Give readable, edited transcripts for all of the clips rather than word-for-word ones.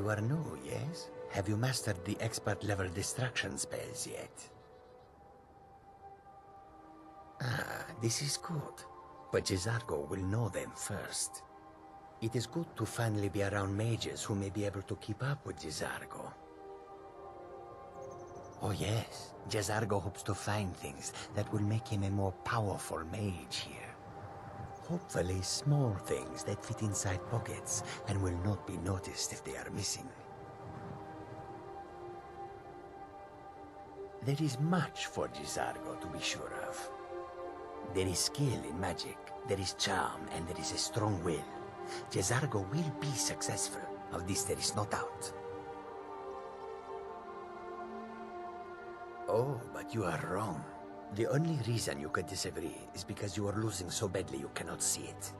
You are new, yes? Have you mastered the expert-level distraction spells yet? Ah, this is good. But Jizargo will know them first. It is good to finally be around mages who may be able to keep up with Jizargo. Oh yes, Jizargo hopes to find things that will make him a more powerful mage here. Hopefully small things that fit inside pockets and will not be noticed if they are missing. There is much for Jizargo to be sure of. There is skill in magic, there is charm, and there is a strong will. Jizargo will be successful. Of this there is no doubt. Oh, but you are wrong. The only reason you could disagree is because you are losing so badly you cannot see it.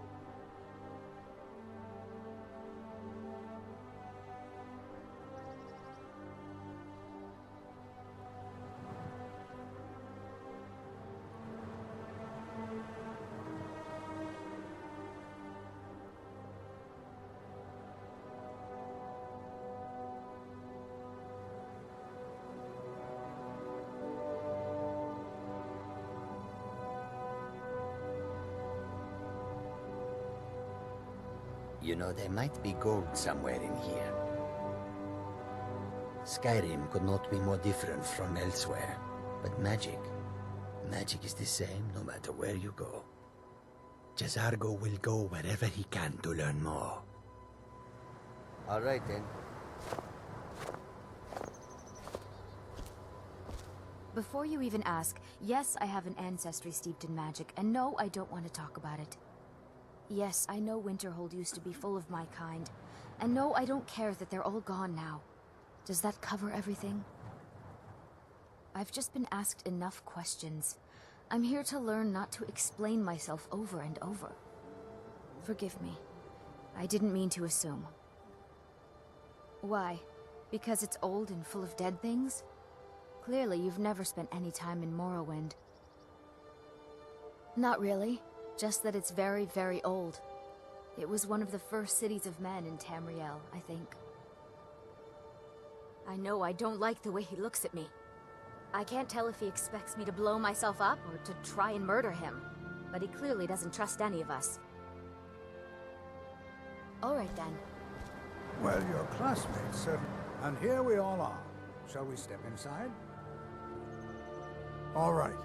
You know, there might be gold somewhere in here. Skyrim could not be more different from elsewhere. But magic is the same no matter where you go. Jizargo will go wherever he can to learn more. All right then. Before you even ask, yes, I have an ancestry steeped in magic, and no, I don't want to talk about it. Yes, I know Winterhold used to be full of my kind. And no, I don't care that they're all gone now. Does that cover everything? I've just been asked enough questions. I'm here to learn not to explain myself over and over. Forgive me. I didn't mean to assume. Why? Because it's old and full of dead things? Clearly, you've never spent any time in Morrowind. Not really. Just that it's very, very old. It was one of the first cities of men in Tamriel, I think. I know I don't like the way he looks at me. I can't tell if he expects me to blow myself up or to try and murder him. But he clearly doesn't trust any of us. All right then. Well, your classmates certainly. And here we all are. Shall we step inside? All right.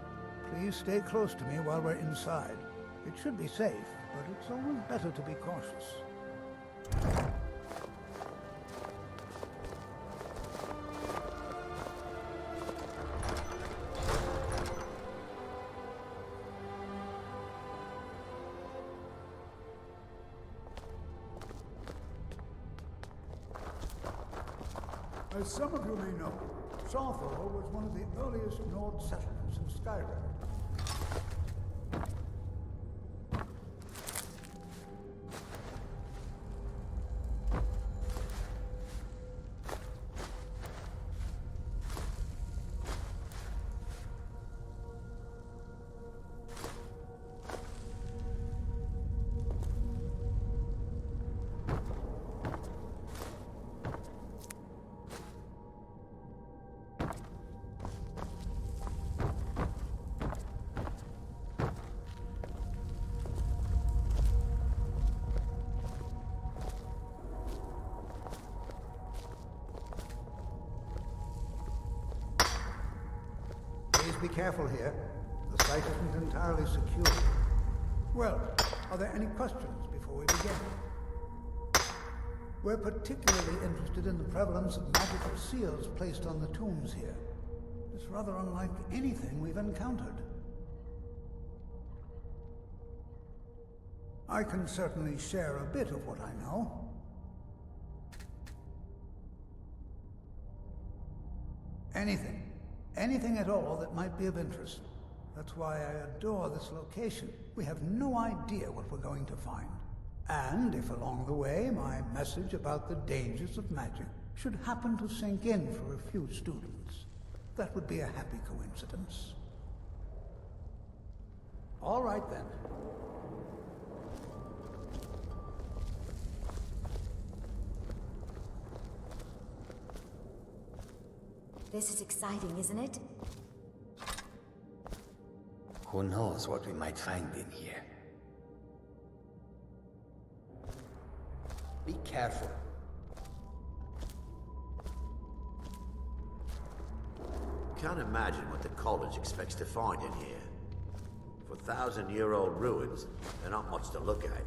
Please stay close to me while we're inside. It should be safe, but it's always better to be cautious. As some of you may know, Saarthal was one of the earliest Nord settlements in Skyrim. Please be careful here. The site isn't entirely secure. Well, are there any questions before we begin? We're particularly interested in the prevalence of magical seals placed on the tombs here. It's rather unlike anything we've encountered. I can certainly share a bit of what I know. Anything at all that might be of interest. That's why I adore this location. We have no idea what we're going to find. And if along the way my message about the dangers of magic should happen to sink in for a few students, that would be a happy coincidence. All right then. This is exciting, isn't it? Who knows what we might find in here? Be careful. Can't imagine what the college expects to find in here. For 1,000-year-old ruins, they're not much to look at.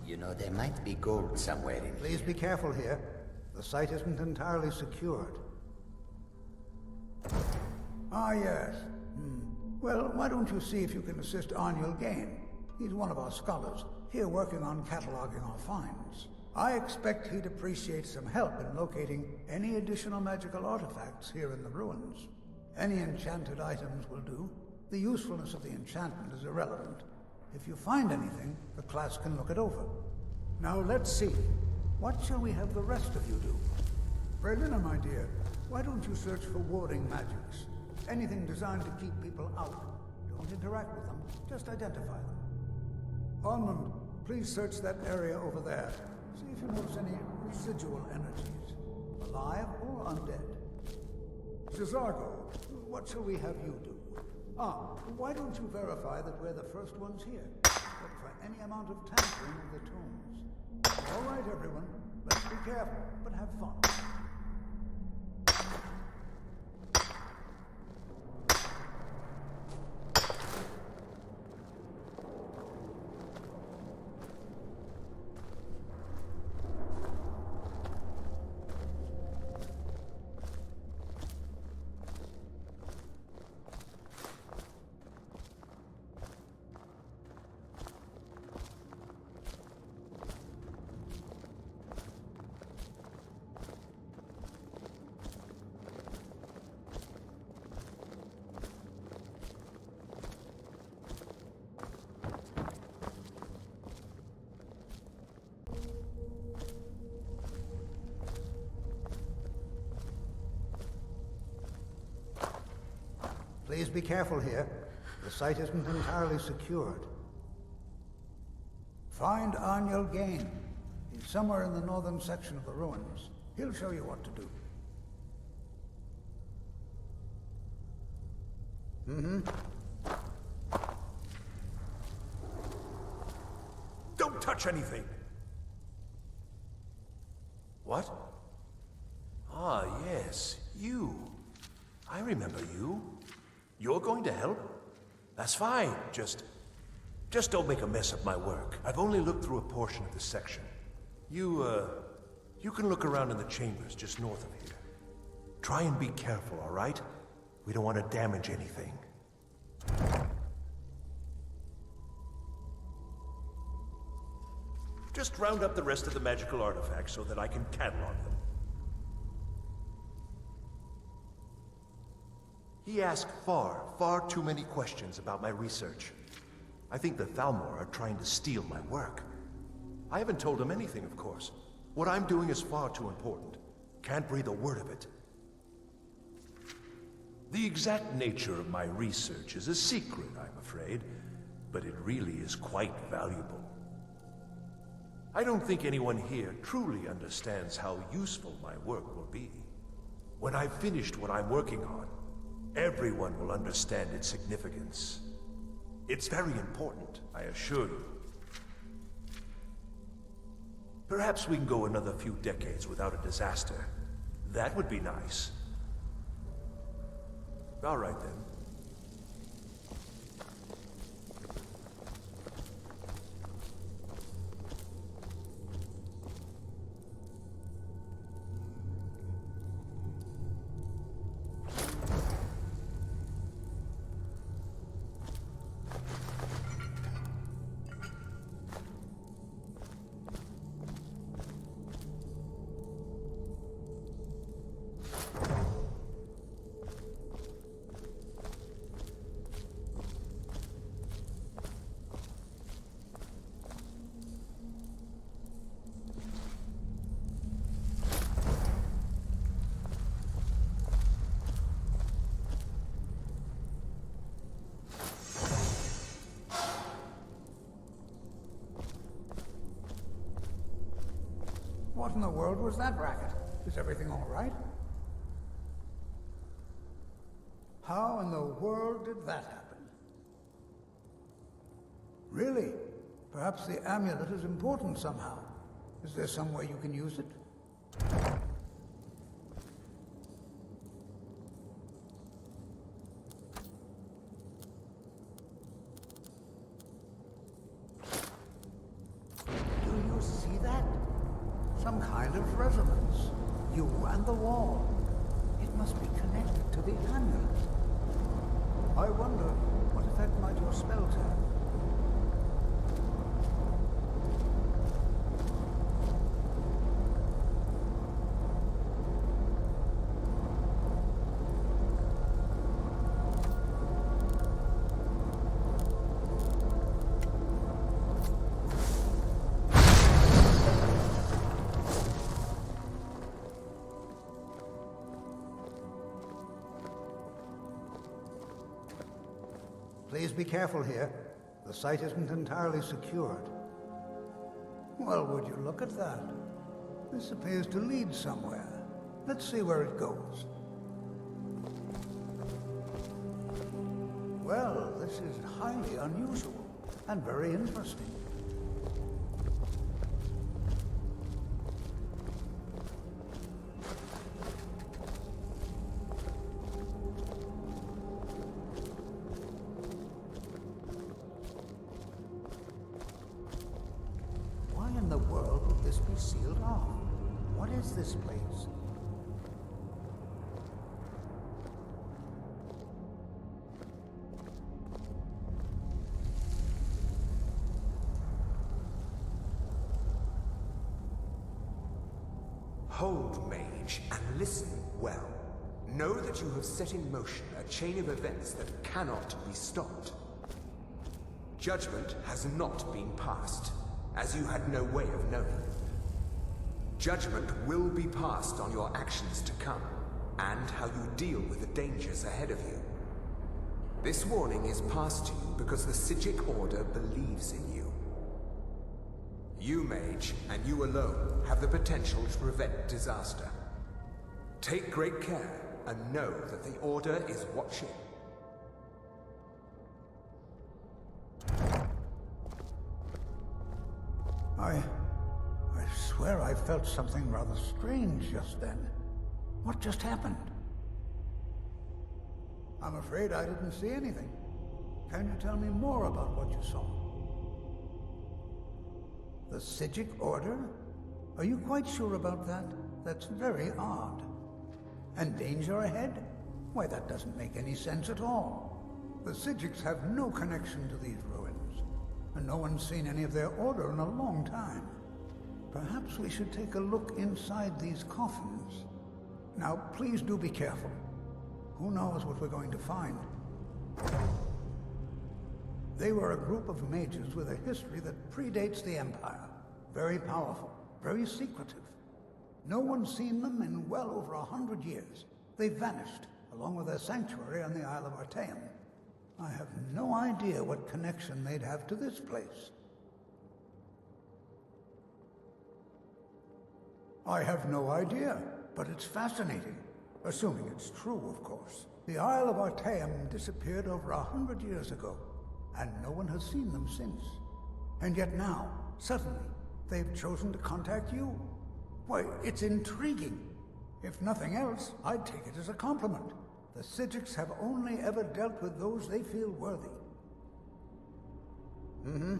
You know, there might be gold somewhere in here. Please be careful here. The site isn't entirely secured. Ah, yes. Well, why don't you see if you can assist Arniel Gain? He's one of our scholars, here working on cataloging our finds. I expect he'd appreciate some help in locating any additional magical artifacts here in the ruins. Any enchanted items will do. The usefulness of the enchantment is irrelevant. If you find anything, the class can look it over. Now let's see. What shall we have the rest of you do? Berliner, my dear, why don't you search for warding magics? Anything designed to keep people out. Don't interact with them, just identify them. Almond, please search that area over there. See if you notice any residual energies, alive or undead. Cesargo, what shall we have you do? Why don't you verify that we're the first ones here? Look for any amount of tampering of the tombs. All right, everyone. Let's be careful, but have fun. Please be careful here. The site isn't entirely secured. Find Arniel Gain. He's somewhere in the northern section of the ruins. He'll show you what to do. Don't touch anything! What? Ah, yes, you. I remember you. You're going to help? That's fine. Just don't make a mess of my work. I've only looked through a portion of the section. You can look around in the chambers just north of here. Try and be careful, all right? We don't want to damage anything. Just round up the rest of the magical artifacts so that I can catalog them. He asked far too many questions about my research. I think the Thalmor are trying to steal my work. I haven't told him anything, of course. What I'm doing is far too important. Can't breathe a word of it. The exact nature of my research is a secret, I'm afraid, but it really is quite valuable. I don't think anyone here truly understands how useful my work will be. When I've finished what I'm working on, everyone will understand its significance. It's very important, I assure you. Perhaps we can go another few decades without a disaster. That would be nice. All right then. What in the world was that racket? Is everything all right? How in the world did that happen? Really? Perhaps the amulet is important somehow. Is there some way you can use it? Do you see that? Some kind of resonance. You and the wall. It must be connected to the amulet. I wonder, what effect might your spells have? Please be careful here. The site isn't entirely secured. Well, would you look at that? This appears to lead somewhere. Let's see where it goes. Well, this is highly unusual and very interesting. Sealed off. What is this place? Hold, mage, and listen well. Know that you have set in motion a chain of events that cannot be stopped. Judgment has not been passed, as you had no way of knowing. Judgment will be passed on your actions to come, and how you deal with the dangers ahead of you. This warning is passed to you because the Psijic Order believes in you. You, mage, and you alone, have the potential to prevent disaster. Take great care, and know that the Order is watching. I swear I felt something rather strange just then. What just happened? I'm afraid I didn't see anything. Can you tell me more about what you saw? The Psijic Order? Are you quite sure about that? That's very odd. And danger ahead? Why, that doesn't make any sense at all. The Psijics have no connection to these ruins, and no one's seen any of their order in a long time. Perhaps we should take a look inside these coffins. Now, please do be careful. Who knows what we're going to find? They were a group of mages with a history that predates the Empire. Very powerful, very secretive. No one's seen them in well over 100 years. They vanished, along with their sanctuary on the Isle of Artaeum. I have no idea what connection they'd have to this place. I have no idea, but it's fascinating. Assuming it's true, of course. The Isle of Artaeum disappeared over 100 years ago, and no one has seen them since. And yet now, suddenly, they've chosen to contact you. Why, it's intriguing. If nothing else, I'd take it as a compliment. The Psijics have only ever dealt with those they feel worthy. Mm-hmm.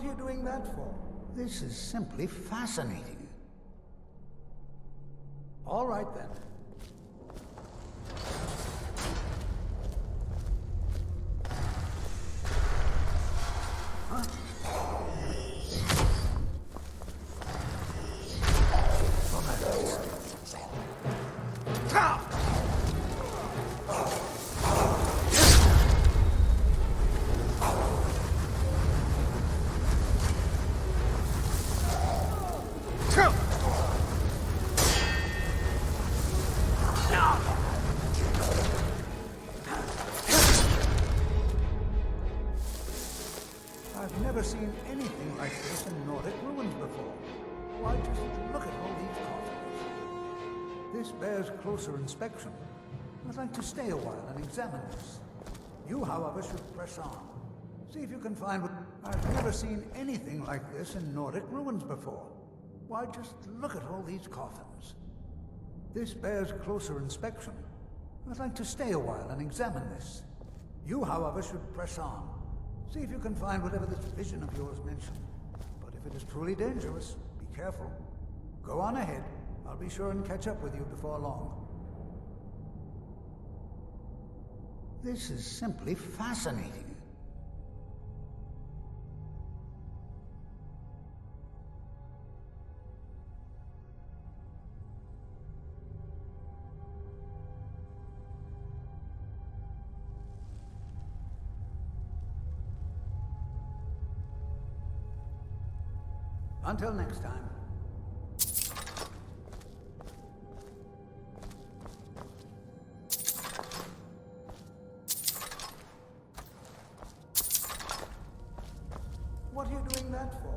What are you doing that for? This is simply fascinating. All right, then. I've never seen anything like this in Nordic ruins before. Why, just look at all these coffins. This bears closer inspection. I'd like to stay a while and examine this. You, however, should press on. See if you can find what... I've never seen anything like this in Nordic ruins before. Why, just look at all these coffins. This bears closer inspection. I'd like to stay a while and examine this. You, however, should press on. See if you can find whatever this vision of yours mentioned. But if it is truly dangerous, be careful. Go on ahead. I'll be sure and catch up with you before long. This is simply fascinating. Until next time. What are you doing that for?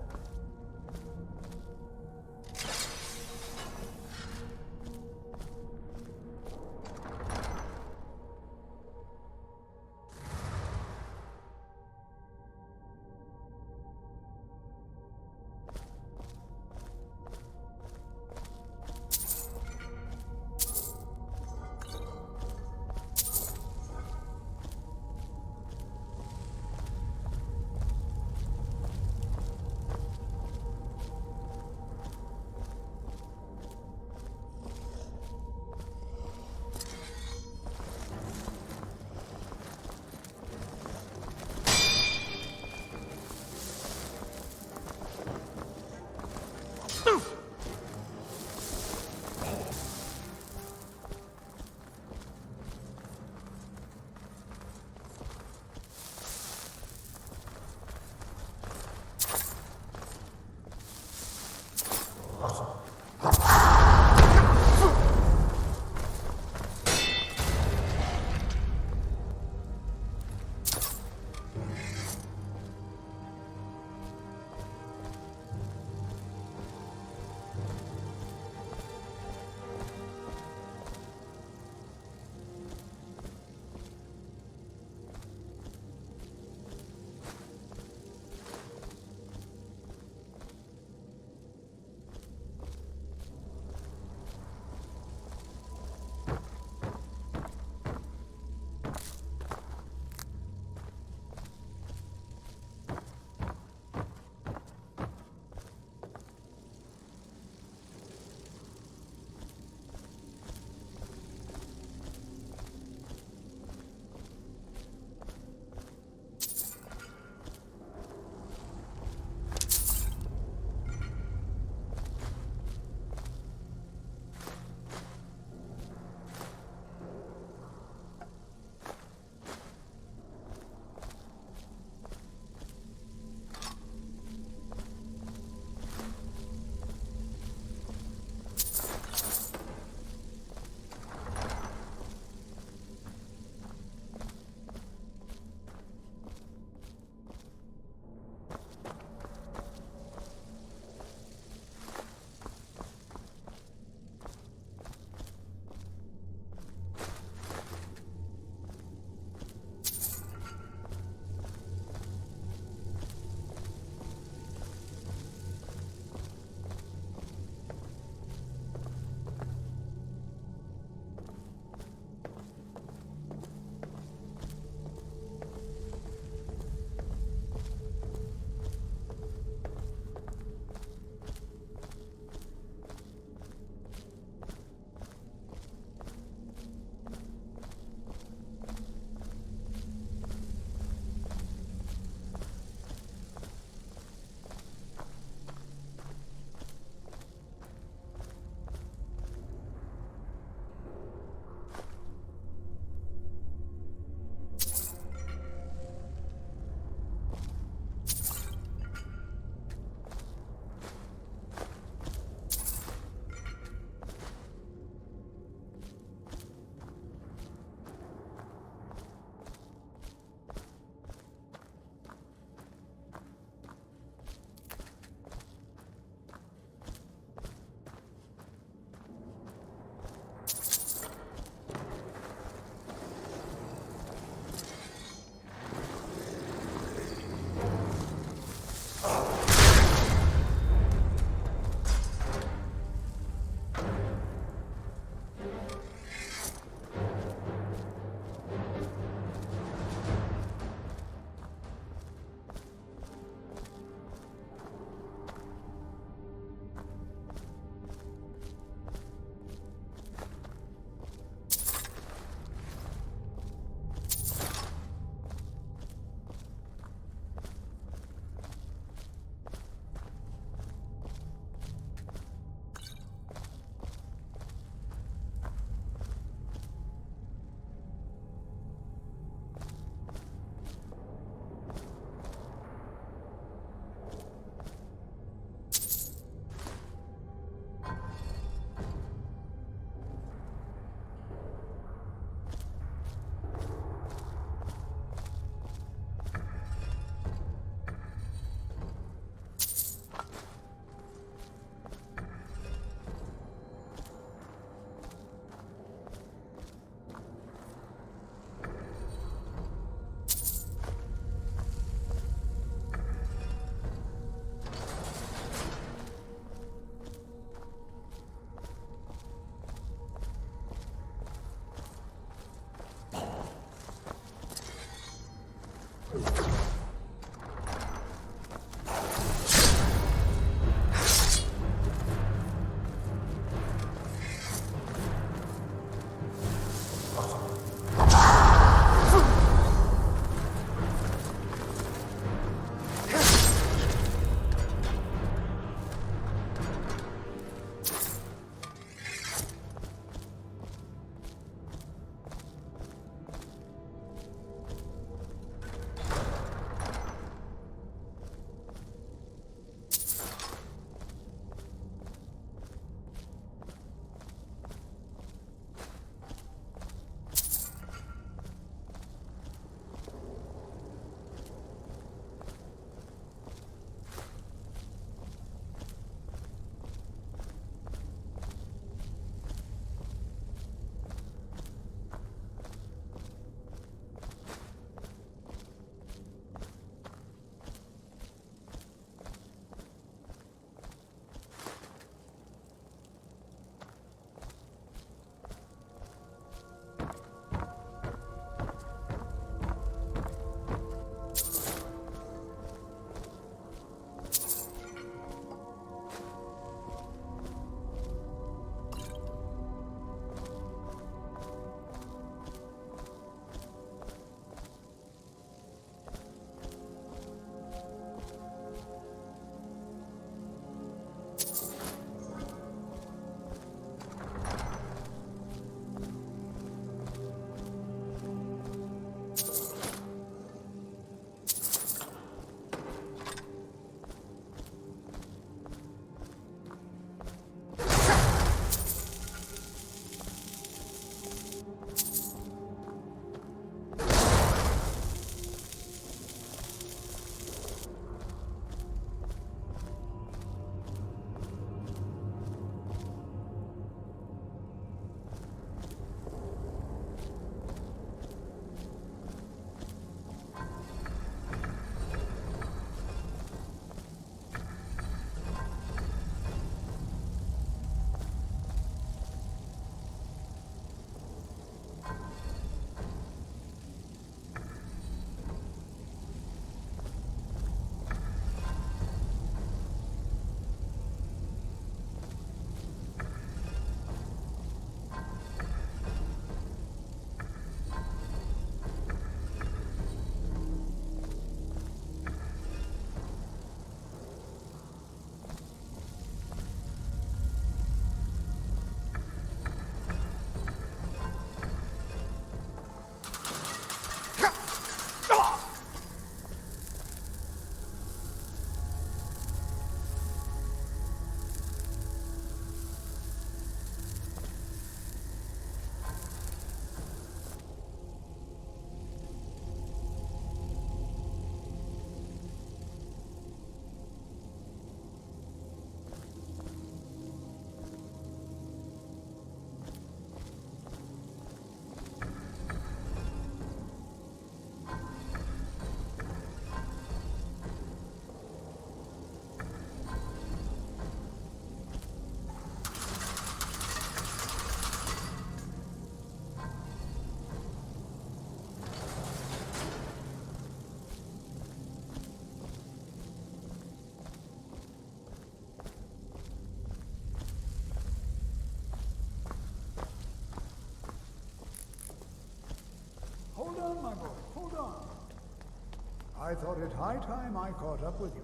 I thought it high time I caught up with you.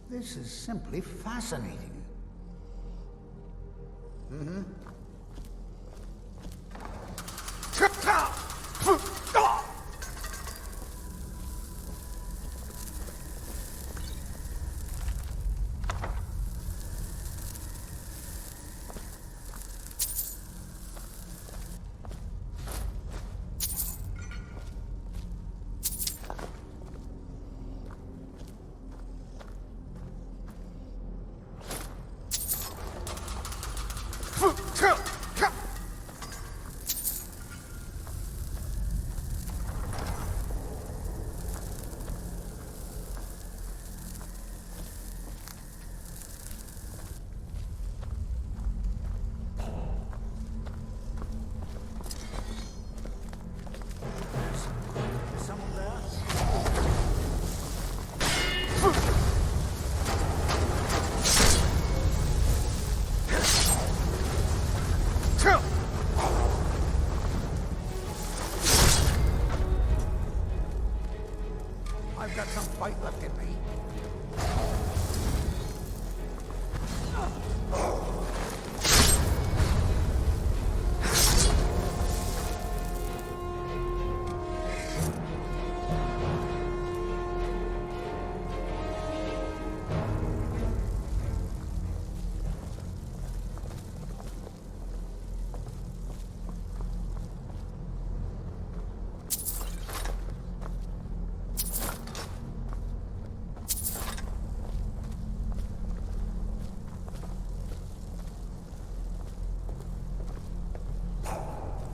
This is simply fascinating. Someone there? I've got some fight left in me.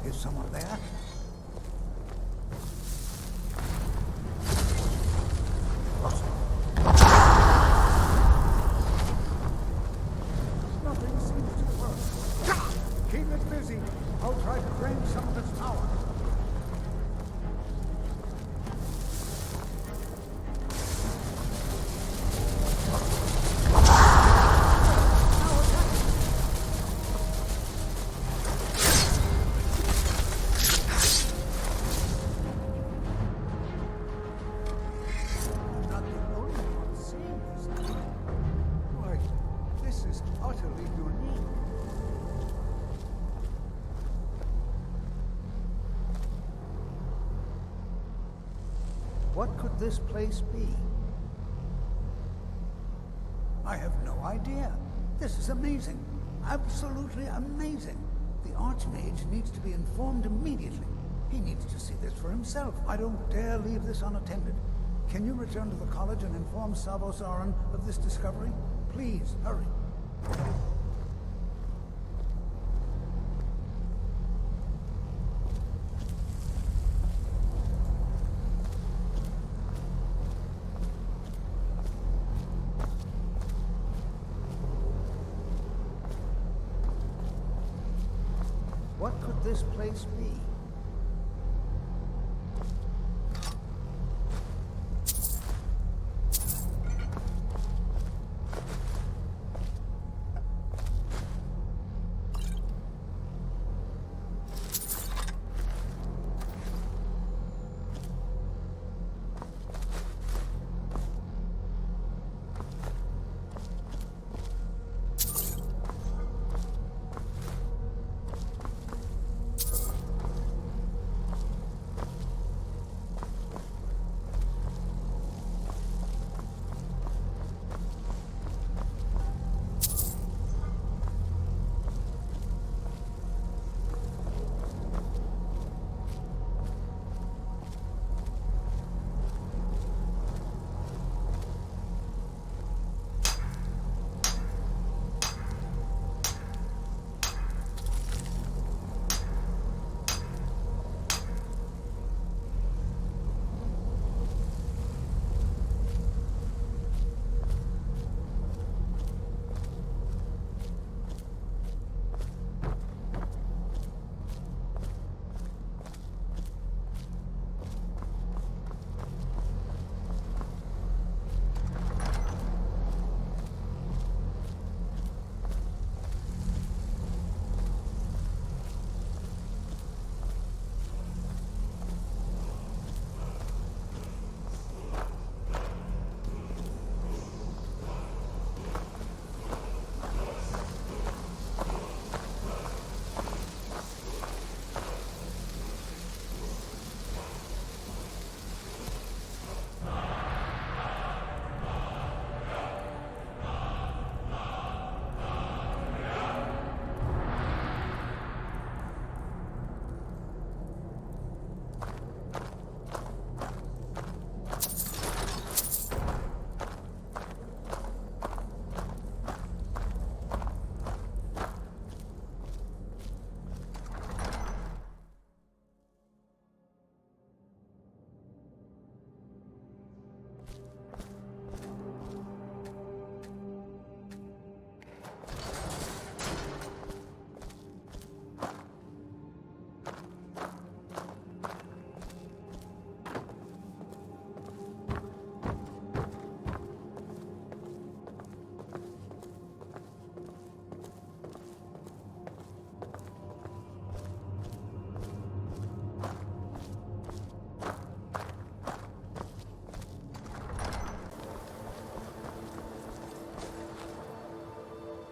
Is someone there? Nothing seems to work. Keep it busy. I'll try to drain some of its power. Utterly unique. What could this place be? I have no idea. This is amazing. Absolutely amazing. The Archmage needs to be informed immediately. He needs to see this for himself. I don't dare leave this unattended. Can you return to the college and inform Savos Aran of this discovery? Please, hurry. What could this place be?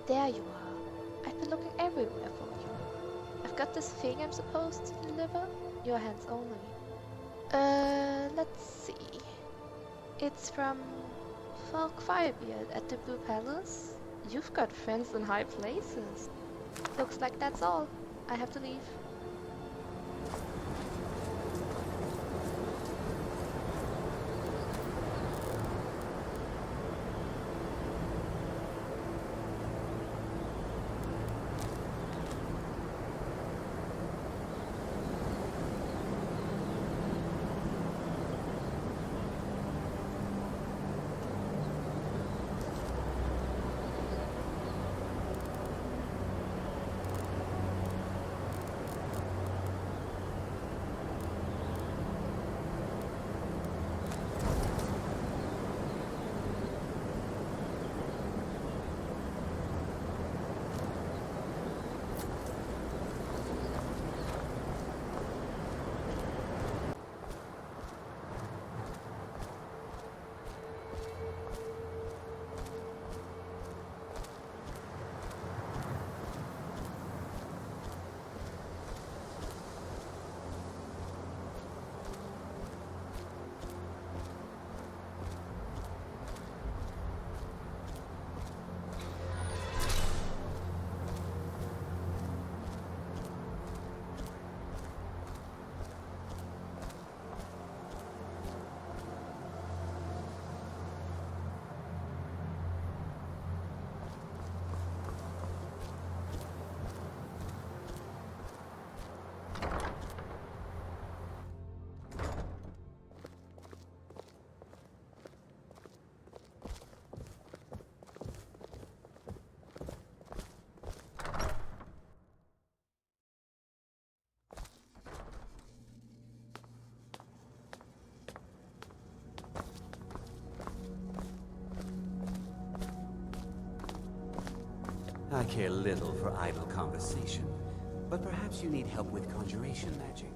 There you are. I've been looking everywhere for you. I've got this thing I'm supposed to deliver. Your hands only. Let's see. It's from Falk Firebeard at the Blue Palace. You've got friends in high places. Looks like that's all. I have to leave. I care little for idle conversation, but perhaps you need help with conjuration magic.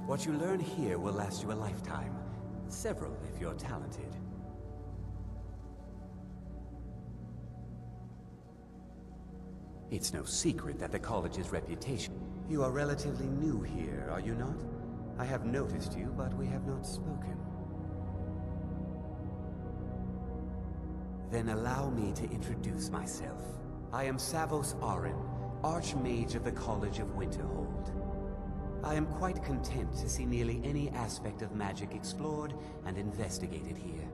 What you learn here will last you a lifetime. Several, if you're talented. It's no secret that the college's reputation... You are relatively new here, are you not? I have noticed you, but we have not spoken. Then allow me to introduce myself. I am SKYRIM, Archmage of the College of Winterhold. I am quite content to see nearly any aspect of magic explored and investigated here.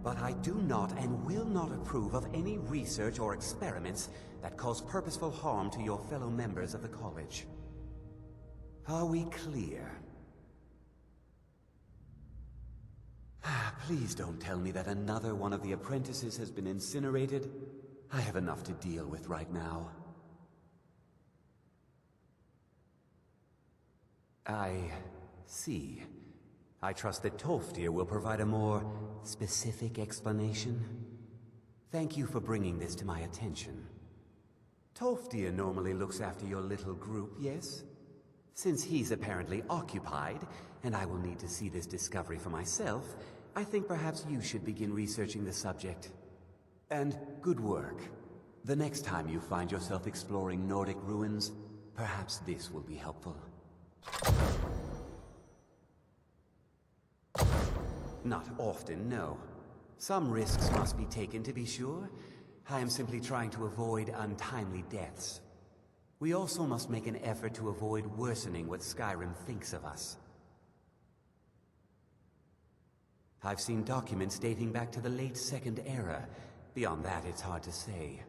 But I do not and will not approve of any research or experiments that cause purposeful harm to your fellow members of the college. Are we clear? Please don't tell me that another one of the apprentices has been incinerated. I have enough to deal with right now. I see. I trust that Tolfdir will provide a more specific explanation. Thank you for bringing this to my attention. Tolfdir normally looks after your little group, yes? Since he's apparently occupied, and I will need to see this discovery for myself, I think perhaps you should begin researching the subject. And good work. The next time you find yourself exploring Nordic ruins, perhaps this will be helpful. Not often, no. Some risks must be taken to be sure. I am simply trying to avoid untimely deaths. We also must make an effort to avoid worsening what SKYRIM thinks of us. I've seen documents dating back to the late Second Era. Beyond that, it's hard to say.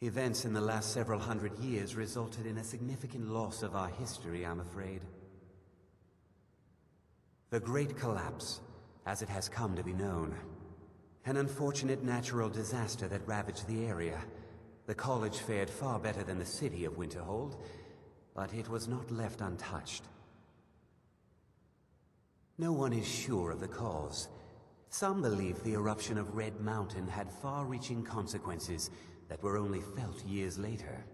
Events in the last several hundred years resulted in a significant loss of our history, I'm afraid. The Great Collapse, as it has come to be known. An unfortunate natural disaster that ravaged the area. The college fared far better than the city of Winterhold, but it was not left untouched. No one is sure of the cause. Some believe the eruption of Red Mountain had far-reaching consequences that were only felt years later.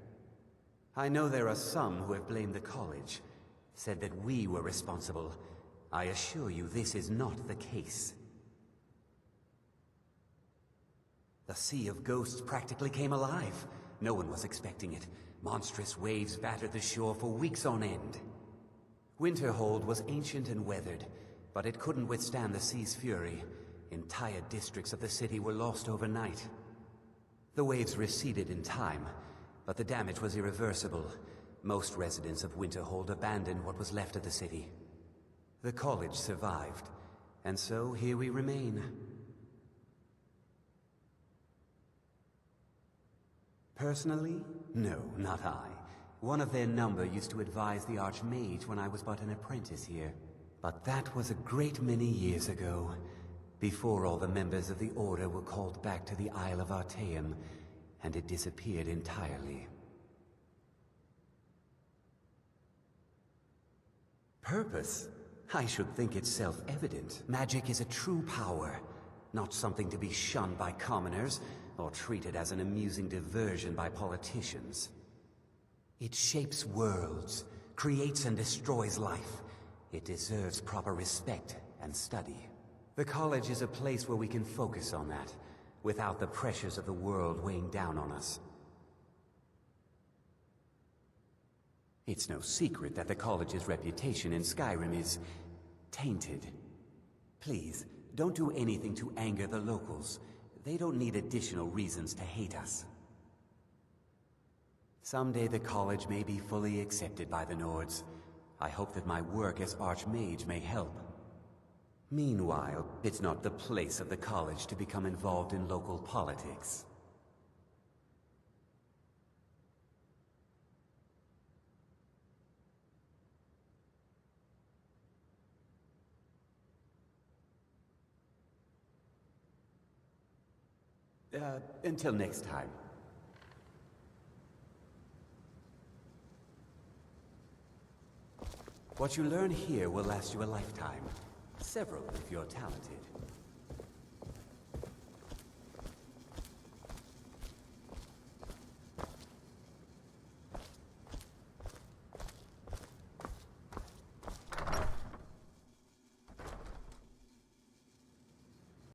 I know there are some who have blamed the college, said that we were responsible. I assure you this is not the case. The Sea of Ghosts practically came alive. No one was expecting it. Monstrous waves battered the shore for weeks on end. Winterhold was ancient and weathered, but it couldn't withstand the sea's fury. Entire districts of the city were lost overnight. The waves receded in time, but the damage was irreversible. Most residents of Winterhold abandoned what was left of the city. The college survived, and so here we remain. Personally? No, not I. One of their number used to advise the Archmage when I was but an apprentice here. But that was a great many years ago, before all the members of the Order were called back to the Isle of Artaeum, and it disappeared entirely. Purpose? I should think it's self-evident. Magic is a true power, not something to be shunned by commoners, or treated as an amusing diversion by politicians. It shapes worlds, creates and destroys life. It deserves proper respect and study. The college is a place where we can focus on that, without the pressures of the world weighing down on us. It's no secret that the college's reputation in Skyrim is tainted. Please, don't do anything to anger the locals. They don't need additional reasons to hate us. Someday the college may be fully accepted by the Nords. I hope that my work as Archmage may help. Meanwhile, it's not the place of the college to become involved in local politics. Until next time. What you learn here will last you a lifetime. Several if you're talented.